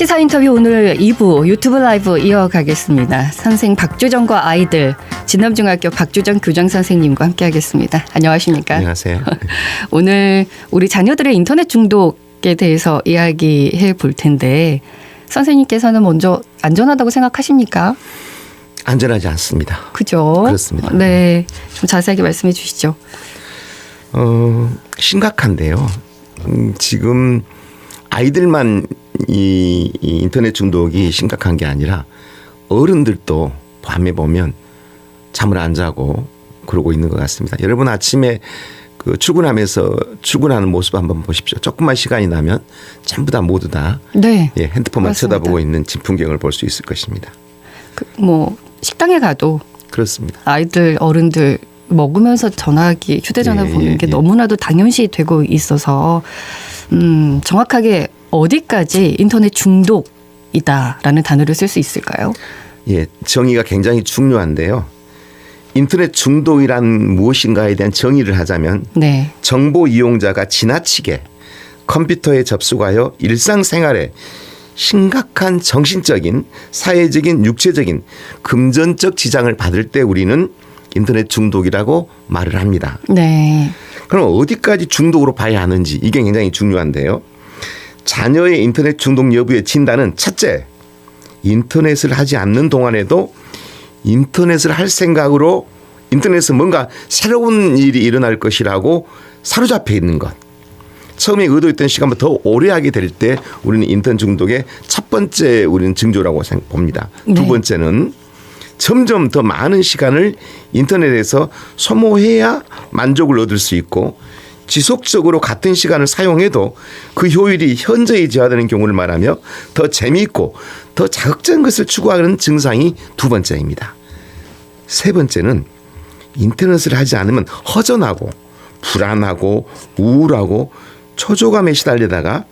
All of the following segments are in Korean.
시사 인터뷰 오늘 2부 유튜브 라이브 이어가겠습니다. 선생 박주정과 아이들 진남중학교 박주정 교장선생님과 함께하겠습니다. 안녕하십니까? 안녕하세요. 오늘 우리 자녀들의 인터넷 중독에 대해서 이야기해 볼 텐데 선생님께서는 먼저 안전하다고 생각하십니까? 안전하지 않습니다. 그죠? 그렇습니다. 네, 좀 자세하게 말씀해 주시죠. 심각한데요. 지금 아이들만 이 인터넷 중독이 심각한 게 아니라 어른들도 밤에 보면 잠을 안 자고 그러고 있는 것 같습니다. 여러분 아침에 그 출근하면서 출근하는 모습 한번 보십시오. 조금만 시간이 나면 전부 다 모두 다 네, 핸드폰만 맞습니다. 쳐다보고 있는 집 풍경을 볼 수 있을 것입니다. 뭐 식당에 가도 그렇습니다. 아이들 어른들 먹으면서 전화기 휴대전화 보는 게 너무나도 당연시 되고 있어서 정확하게 어디까지 인터넷 중독이다라는 단어를 쓸 수 있을까요? 예, 정의가 굉장히 중요한데요. 인터넷 중독이란 무엇인가에 대한 정의를 하자면 네. 정보 이용자가 지나치게 컴퓨터에 접속하여 일상생활에 심각한 정신적인, 사회적인, 육체적인, 금전적 지장을 받을 때 우리는 인터넷 중독이라고 말을 합니다. 네. 그럼 어디까지 중독으로 봐야 하는지 이게 굉장히 중요한데요. 자녀의 인터넷 중독 여부의 진단은 첫째, 인터넷을 하지 않는 동안에도 인터넷을 할 생각으로 인터넷에서 뭔가 새로운 일이 일어날 것이라고 사로잡혀 있는 것. 처음에 의도했던 시간보다 더 오래 하게 될 때 우리는 인터넷 중독의 첫 번째 우리는 징조라고 봅니다. 네. 두 번째는 점점 더 많은 시간을 인터넷에서 소모해야 만족을 얻을 수 있고 지속적으로 같은 시간을 사용해도 그 효율이 현저히 저하되는 경우를 말하며 더 재미있고 더 자극적인 것을 추구하는 증상이 두 번째입니다. 세 번째는 인터넷을 하지 않으면 허전하고 불안하고 우울하고 초조감에 시달리다가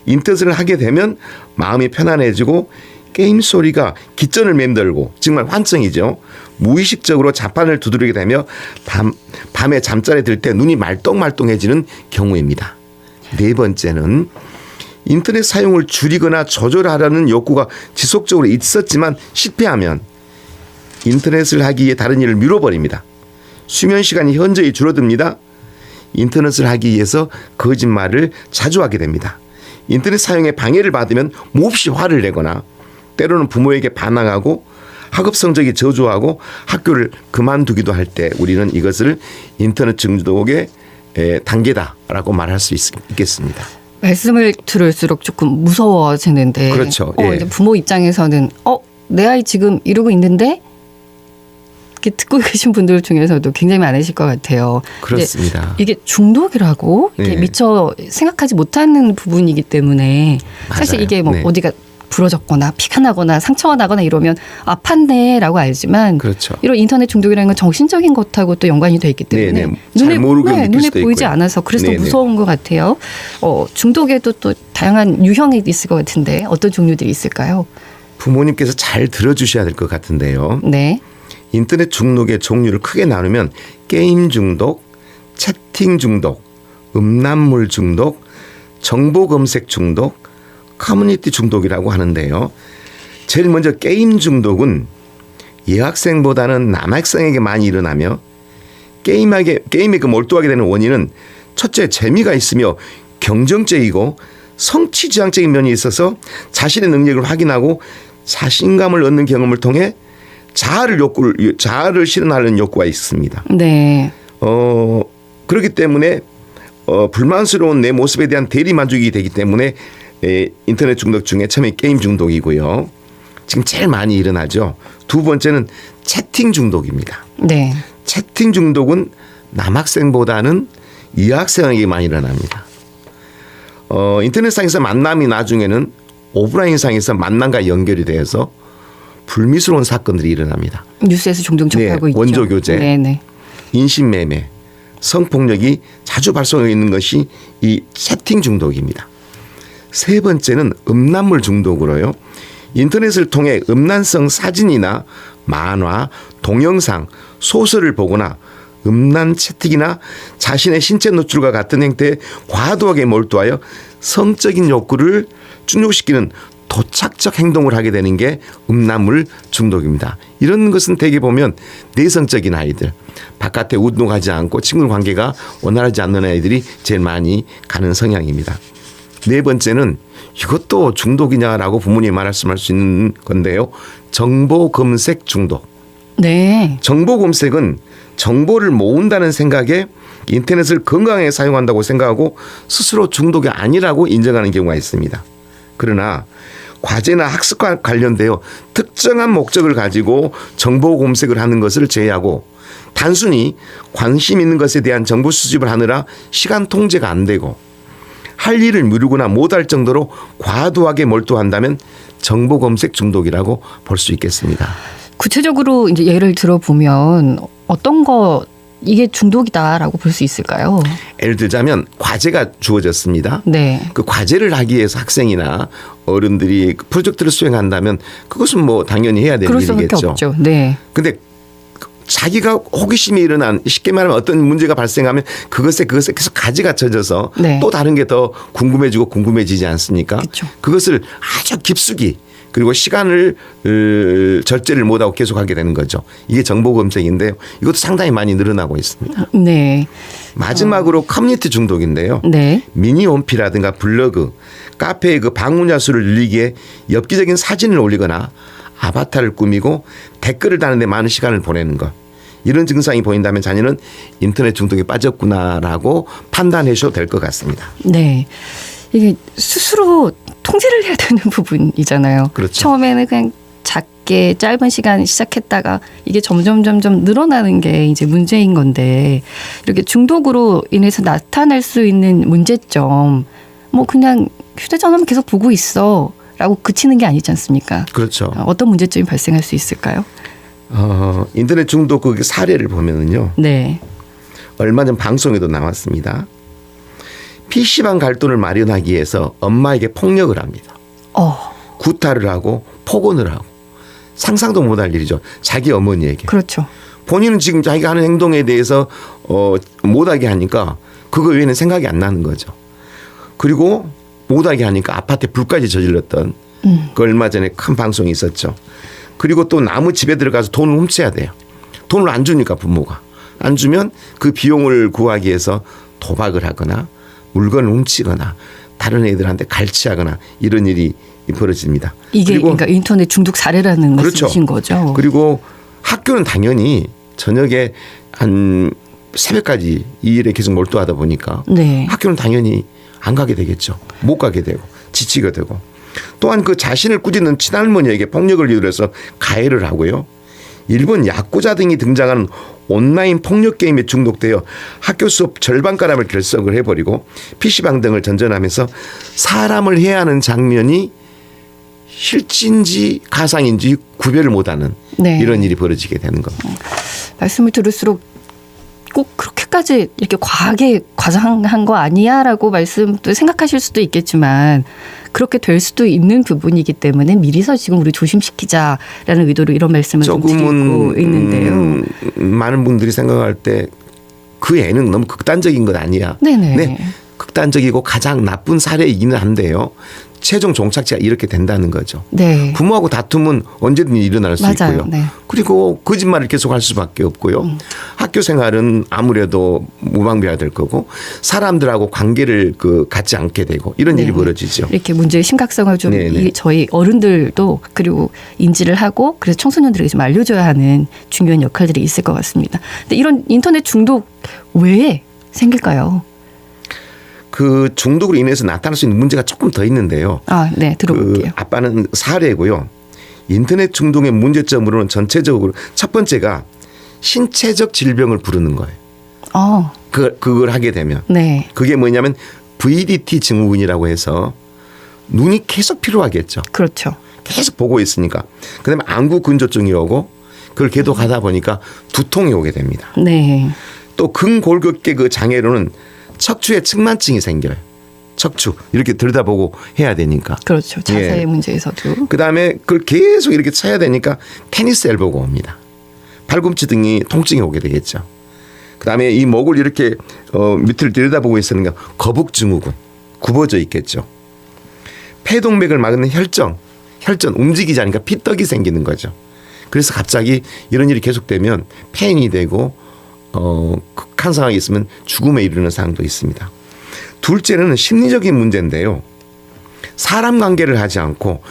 인터넷을 하게 되면 마음이 편안해지고 게임 소리가 깃전을 맴돌고 정말 환청이죠. 무의식적으로 자판을 두드리게 되며 밤에 잠자리에 들 때 눈이 말똥말똥해지는 경우입니다. 네 번째는 인터넷 사용을 줄이거나 조절하려는 욕구가 지속적으로 있었지만 실패하면 인터넷을 하기 위해 다른 일을 미뤄버립니다. 수면 시간이 현저히 줄어듭니다. 인터넷을 하기 위해서 거짓말을 자주 하게 됩니다. 인터넷 사용에 방해를 받으면 몹시 화를 내거나 때로는 부모에게 반항하고 학업 성적이 저조하고 학교를 그만두기도 할 때 우리는 이것을 인터넷 중독의 단계다라고 말할 수 있겠습니다. 말씀을 들을수록 조금 무서워지는데. 그렇죠. 예. 이제 부모 입장에서는 내 아이 지금 이러고 있는데 이렇게 듣고 계신 분들 중에서도 굉장히 많으실 것 같아요. 그렇습니다. 이게 중독이라고 이게 미처 생각하지 못하는 부분이기 때문에 사실 맞아요. 이게 뭐 어디가 부러졌거나 피가 나거나 상처가 나거나 이러면 아팠네라고 알지만 그렇죠. 이런 인터넷 중독이라는 건 정신적인 것하고 또 연관이 돼 있기 때문에 잘 모르고 느낄 눈에 수도 보이지 있고요. 않아서 그래서 더 무서운 것 같아요. 중독에도 또 다양한 유형이 있을 것 같은데 어떤 종류들이 있을까요? 부모님께서 잘 들어주셔야 될 것 같은데요. 네. 인터넷 중독의 종류를 크게 나누면 게임 중독, 채팅 중독, 음란물 중독, 정보 검색 중독, 커뮤니티 중독이라고 하는데요. 제일 먼저 게임 중독은 여학생보다는 남학생에게 많이 일어나며 게임에 몰두하게 되는 원인은 첫째 재미가 있으며 경쟁적이고 성취지향적인 면이 있어서 자신의 능력을 확인하고 자신감을 얻는 경험을 통해 자아를 실현하려는 욕구가 있습니다. 네. 그렇기 때문에 불만스러운 내 모습에 대한 대리 만족이 되기 때문에 인터넷 중독 중에 처음에 게임 중독이고요. 지금 제일 많이 일어나죠. 두 번째는 채팅 중독입니다. 네. 채팅 중독은 남학생보다는 여학생에게 많이 일어납니다. 인터넷상에서 만남이 나중에는 오프라인상에서 만남과 연결이 되어서 불미스러운 사건들이 일어납니다. 뉴스에서 종종 접하고 있죠. 원조 교제, 네네. 인신매매, 성폭력이 자주 발생하고 있는 것이 이 채팅 중독입니다. 세 번째는 음란물 중독으로요. 인터넷을 통해 음란성 사진이나 만화, 동영상, 소설을 보거나 음란 채팅이나 자신의 신체 노출과 같은 행태에 과도하게 몰두하여 성적인 욕구를 충족시키는 도착적 행동을 하게 되는 게 음란물 중독입니다. 이런 것은 대개 보면 내성적인 아이들, 바깥에 운동하지 않고 친구 관계가 원활하지 않는 아이들이 제일 많이 가는 성향입니다. 네 번째는 이것도 중독이냐라고 부모님이 말씀할 수 있는 건데요. 정보 검색 중독. 네. 정보 검색은 정보를 모은다는 생각에 인터넷을 건강하게 사용한다고 생각하고 스스로 중독이 아니라고 인정하는 경우가 있습니다. 그러나 과제나 학습과 관련되어 특정한 목적을 가지고 정보 검색을 하는 것을 제외하고 단순히 관심 있는 것에 대한 정보 수집을 하느라 시간 통제가 안 되고 할 일을 미루거나 못할 정도로 과도하게 몰두한다면 정보 검색 중독이라고 볼 수 있겠습니다. 구체적으로 이제 예를 들어보면 어떤 거 이게 중독이다라고 볼 수 있을까요? 예를 들자면 과제가 주어졌습니다. 네. 그 과제를 하기 위해서 학생이나 어른들이 그 프로젝트를 수행한다면 그것은 뭐 당연히 해야 되는 그럴 수밖에 일이겠죠. 없죠. 네. 근데 자기가 호기심이 일어난 쉽게 말하면 어떤 문제가 발생하면 그것에 계속 가지가 쳐져서 네. 또 다른 게 더 궁금해지고 궁금해지지 않습니까? 그렇죠. 그것을 아주 깊숙이 그리고 시간을 절제를 못하고 계속하게 되는 거죠. 이게 정보 검색인데요. 이것도 상당히 많이 늘어나고 있습니다. 네. 마지막으로 커뮤니티 중독인데요. 네. 미니 홈피라든가 블로그, 카페의 그 방문자 수를 늘리기에 엽기적인 사진을 올리거나 아바타를 꾸미고 댓글을 다는데 많은 시간을 보내는 것. 이런 증상이 보인다면 자녀는 인터넷 중독에 빠졌구나라고 판단하셔도 될 것 같습니다. 네. 이게 스스로 통제를 해야 되는 부분이잖아요. 그렇죠. 처음에는 그냥 작게 짧은 시간 시작했다가 이게 점점 늘어나는 게 이제 문제인 건데 이렇게 중독으로 인해서 나타날 수 있는 문제점 뭐 그냥 휴대전화만 계속 보고 있어라고 그치는 게 아니지 않습니까? 그렇죠. 어떤 문제점이 발생할 수 있을까요? 인터넷 중독 그 사례를 보면은요. 네. 얼마 전 방송에도 나왔습니다. PC방 갈 돈을 마련하기 위해서 엄마에게 폭력을 합니다. 구타를 하고 폭언을 하고 상상도 못할 일이죠. 자기 어머니에게. 그렇죠. 본인은 지금 자기가 하는 행동에 대해서 못하게 하니까 그거 외에는 생각이 안 나는 거죠. 그리고 못하게 하니까 아파트에 불까지 저질렀던 그 얼마 전에 큰 방송이 있었죠. 그리고 또 남의 집에 들어가서 돈을 훔쳐야 돼요. 돈을 안 주니까 부모가. 안 주면 그 비용을 구하기 위해서 도박을 하거나 물건을 훔치거나 다른 애들한테 갈취하거나 이런 일이 벌어집니다. 이게 그리고 그러니까 인터넷 중독 사례라는 그렇죠. 말씀이신 거죠. 그리고 학교는 당연히 저녁에 한 새벽까지 이 일에 계속 몰두하다 보니까 네. 학교는 당연히 안 가게 되겠죠. 못 가게 되고 지치게 되고 또한 그 자신을 꾸짖는 친할머니에게 폭력을 이유해서 가해를 하고요. 일본 야쿠자 등이 등장하는 온라인 폭력 게임에 중독되어 학교 수업 절반가량을 결석을 해버리고 PC방 등을 전전하면서 사람을 해야 하는 장면이 실제인지 가상인지 구별을 못하는 네. 이런 일이 벌어지게 되는 겁니다. 말씀을 들을수록 꼭 그렇게까지 이렇게 과하게 과장한 거 아니야라고 말씀도 생각하실 수도 있겠지만 그렇게 될 수도 있는 부분이기 때문에 미리서 지금 우리 조심시키자라는 의도로 이런 말씀을 좀 드리고 있는데요. 많은 분들이 생각할 때 그 애는 너무 극단적인 것 아니야. 네네. 네, 극단적이고 가장 나쁜 사례이기는 한데요. 최종 종착지가 이렇게 된다는 거죠. 네. 부모하고 다툼은 언제든지 일어날 수 맞아요. 있고요. 네. 그리고 거짓말을 계속할 수밖에 없고요. 학교 생활은 아무래도 무방비화될 거고 사람들하고 관계를 갖지 않게 되고 이런 네. 일이 벌어지죠. 이렇게 문제의 심각성을 좀 네네. 저희 어른들도 그리고 인지를 하고 그래서 청소년들에게 좀 알려줘야 하는 중요한 역할들이 있을 것 같습니다. 근데 이런 인터넷 중독 왜 생길까요? 그 중독으로 인해서 나타날 수 있는 문제가 조금 더 있는데요. 네, 들어볼게요. 아빠는 사례고요. 인터넷 중독의 문제점으로는 전체적으로 첫 번째가 신체적 질병을 부르는 거예요. 그걸 하게 되면. 네. 그게 뭐냐면 VDT 증후군이라고 해서 눈이 계속 피로하겠죠. 그렇죠. 계속 보고 있으니까. 그다음에 안구 근조증이 오고 그걸 계속 하다 보니까 두통이 오게 됩니다. 네. 또 근골격계 그 장애로는 척추에 측만증이 생겨요. 척추 이렇게 들여다보고 해야 되니까. 그렇죠. 자세의 예. 문제에서도. 그다음에 그걸 계속 이렇게 쳐야 되니까 테니스 엘보가 옵니다. 팔꿈치 등이 통증이 오게 되겠죠. 그다음에 이 목을 이렇게 밑을 들여다보고 있으니까 거북증후군 굽어져 있겠죠. 해동맥을 막는 혈전 움직이지 않으니까 피떡이 생기는 거죠. 그래서 갑자기 이런 일이 계속되면 폐인이 되고 극한 상황이 있으면 죽음에 이르는 상황도 있습니다. 둘째는 심리적인 문제인데요. 사람 관계를 하지 않고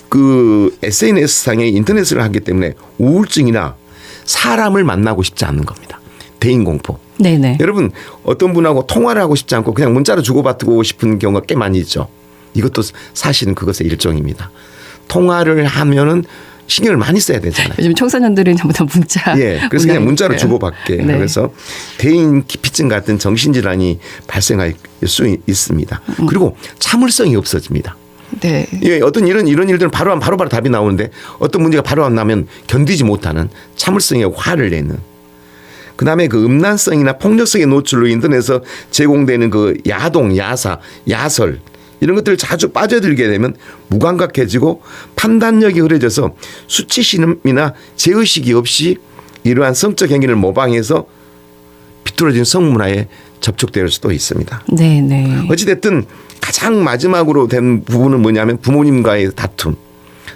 그 SNS상의 인터넷을 하기 때문에 우울증이나 사람을 만나고 싶지 않는 겁니다. 대인공포. 네네. 여러분 어떤 분하고 통화를 하고 싶지 않고 그냥 문자로 주고받고 싶은 경우가 꽤 많이 있죠. 이것도 사실은 그것의 일종입니다. 통화를 하면은 신경을 많이 써야 되잖아요. 요즘 청소년들은 전부 다 문자. 예, 그래서 그냥 문자로 있어요. 주고받게. 네. 그래서 대인 기피증 같은 정신질환이 발생할 수 있습니다. 그리고 참을성이 없어집니다. 네. 예, 어떤 이런 일들은 바로 답이 나오는데 어떤 문제가 바로 안 나면 견디지 못하는 참을성에 화를 내는. 그다음에 그 음란성이나 폭력성의 노출로 인터넷에서 제공되는 그 야동, 야사, 야설 이런 것들 자주 빠져들게 되면 무감각해지고 판단력이 흐려져서 수치심이나 제의식이 없이 이러한 성적 행위를 모방해서 비뚤어진 성문화에 접촉될 수도 있습니다. 네네. 어찌됐든 가장 마지막으로 된 부분은 뭐냐면 부모님과의 다툼,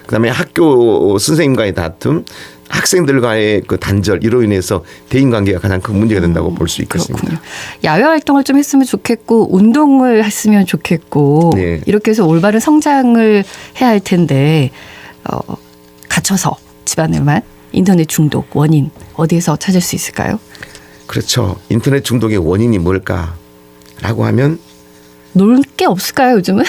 그다음에 학교 선생님과의 다툼, 학생들과의 그 단절 이로 인해서 대인관계가 가장 큰 문제가 된다고 볼 수 있겠습니다. 그렇군요. 야외 활동을 좀 했으면 좋겠고 운동을 했으면 좋겠고 네. 이렇게 해서 올바른 성장을 해야 할 텐데 갇혀서 집안에만 인터넷 중독 원인 어디에서 찾을 수 있을까요? 그렇죠. 인터넷 중독의 원인이 뭘까라고 하면 놀 게 없을까요 요즘은?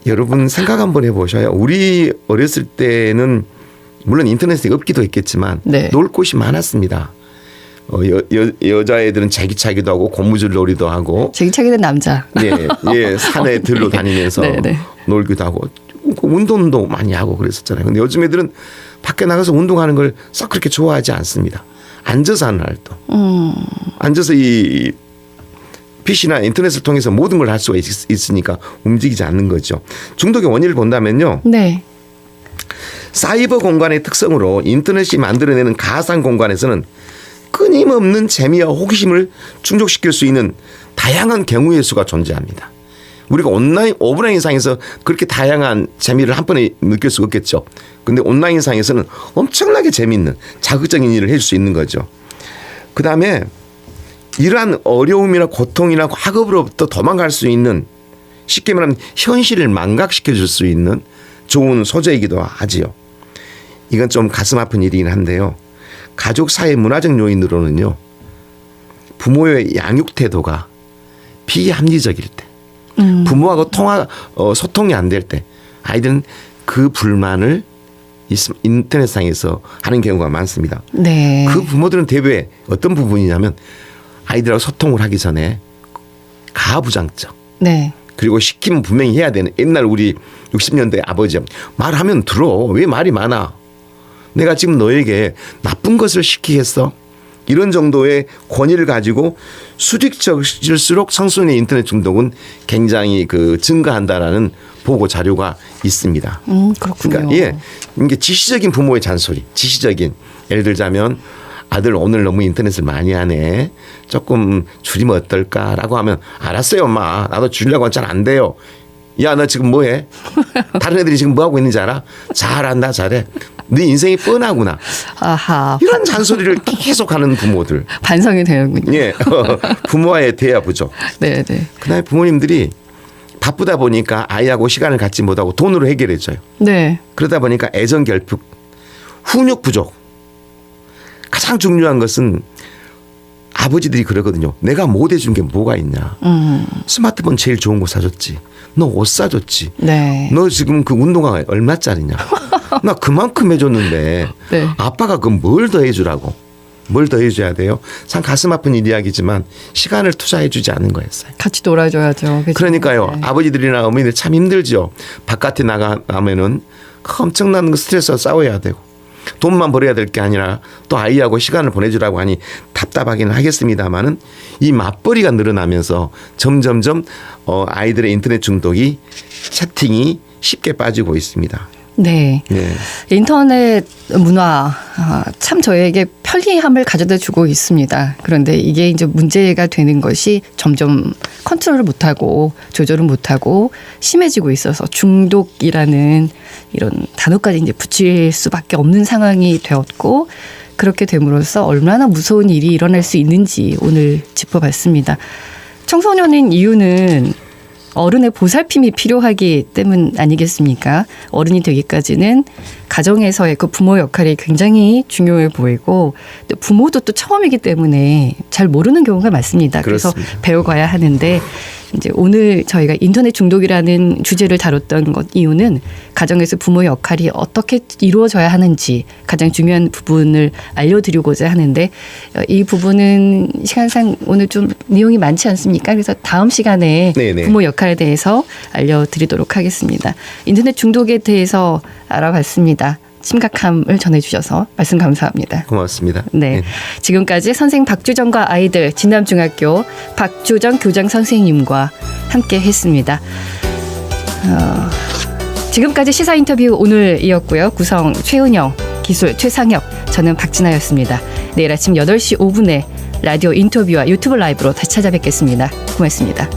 여러분 생각 한번 해보셔요. 우리 어렸을 때는 물론 인터넷이 없기도 했겠지만 네. 놀 곳이 많았습니다. 여자애들은 제기차기도 하고 고무줄 놀이도 하고 제기차기는 남자. 예, 산에 들로 다니면서 네네. 놀기도 하고 운동도 많이 하고 그랬었잖아요. 근데 요즘 애들은 밖에 나가서 운동하는 걸 썩 그렇게 좋아하지 않습니다. 앉아서 하는 활동. 앉아서 이 PC나 인터넷을 통해서 모든 걸 할 수가 있으니까 움직이지 않는 거죠. 중독의 원인을 본다면요. 네. 사이버 공간의 특성으로 인터넷이 만들어내는 가상 공간에서는 끊임없는 재미와 호기심을 충족시킬 수 있는 다양한 경우의 수가 존재합니다. 우리가 오프라인상에서 그렇게 다양한 재미를 한 번에 느낄 수가 없겠죠. 그런데 온라인상에서는 엄청나게 재미있는 자극적인 일을 해줄 수 있는 거죠. 그다음에 이러한 어려움이나 고통이나 학업으로부터 도망갈 수 있는 쉽게 말하면 현실을 망각시켜 줄 수 있는 좋은 소재이기도 하지요. 이건 좀 가슴 아픈 일이긴 한데요. 가족 사회 문화적 요인으로는요. 부모의 양육 태도가 비합리적일 때 부모하고 소통이 안 될 때 아이들은 그 불만을 인터넷상에서 하는 경우가 많습니다. 네. 그 부모들은 대부분 어떤 부분이냐면 아이들하고 소통을 하기 전에 가부장적 네. 그리고 시키면 분명히 해야 되는 옛날 우리 60년대 아버지 말하면 들어 왜 말이 많아 내가 지금 너에게 나쁜 것을 시키겠어 이런 정도의 권위를 가지고 수직적일수록 청소년의 인터넷 중독은 굉장히 그 증가한다라는 보고 자료가 있습니다. 그렇군요. 그러니까 예, 이게 지시적인 부모의 잔소리, 지시적인 예를 들자면 아들 오늘 너무 인터넷을 많이 하네. 조금 줄이면 어떨까라고 하면 알았어요 엄마. 나도 줄이려고 하면 잘 안 돼요. 야 너 지금 뭐해? 다른 애들이 지금 뭐하고 있는지 알아? 잘한다 잘해. 네 인생이 뻔하구나. 아하. 이런 잔소리를 계속하는 부모들. 반성이 되는군요. 예, 부모와의 대화 부족. 네, 네. 그다음에 부모님들이 바쁘다 보니까 아이하고 시간을 갖지 못하고 돈으로 해결해줘요. 네. 그러다 보니까 애정 결핍, 훈육 부족. 가장 중요한 것은 아버지들이 그러거든요. 내가 못 해준 게 뭐가 있냐. 스마트폰 제일 좋은 거 사줬지. 너 옷 사줬지. 네. 너 지금 그 운동화 얼마짜리냐. 나 그만큼 해줬는데 네. 아빠가 그 뭘 더 해주라고. 뭘 더 해줘야 돼요. 참 가슴 아픈 이야기지만 시간을 투자해 주지 않은 거였어요. 같이 놀아줘야죠. 그죠? 그러니까요. 네. 아버지들이나 어머니들 참 힘들죠. 바깥에 나가면은 엄청난 스트레스와 싸워야 되고 돈만 벌어야 될 게 아니라 또 아이하고 시간을 보내주라고 하니 답답하기는 하겠습니다만은 이 맞벌이가 늘어나면서 점점점 아이들의 인터넷 중독이 채팅이 쉽게 빠지고 있습니다. 네. 네. 인터넷 문화 참 저에게 편리함을 가져다 주고 있습니다. 그런데 이게 이제 문제가 되는 것이 점점 컨트롤을 못하고 조절을 못하고 심해지고 있어서 중독이라는 이런 단어까지 이제 붙일 수밖에 없는 상황이 되었고 그렇게 됨으로써 얼마나 무서운 일이 일어날 수 있는지 오늘 짚어봤습니다. 청소년인 이유는 어른의 보살핌이 필요하기 때문 아니겠습니까? 어른이 되기까지는 가정에서의 그 부모 역할이 굉장히 중요해 보이고 또 부모도 또 처음이기 때문에 잘 모르는 경우가 많습니다. 그래서 그렇습니다. 배워가야 하는데 이제 오늘 저희가 인터넷 중독이라는 주제를 다뤘던 것 이유는 가정에서 부모 역할이 어떻게 이루어져야 하는지 가장 중요한 부분을 알려드리고자 하는데 이 부분은 시간상 오늘 좀 내용이 많지 않습니까? 그래서 다음 시간에 네네. 부모 역할에 대해서 알려드리도록 하겠습니다. 인터넷 중독에 대해서 알아봤습니다. 심각함을 전해주셔서 말씀 감사합니다. 고맙습니다. 네. 지금까지 선생 박주정과 아이들 진남중학교 박주정 교장 선생님과 함께 했습니다. 지금까지 시사 인터뷰 오늘이었고요. 구성 최은영, 기술 최상혁, 저는 박진아였습니다. 내일 아침 8시 5분에 라디오 인터뷰와 유튜브 라이브로 다시 찾아뵙겠습니다. 고맙습니다.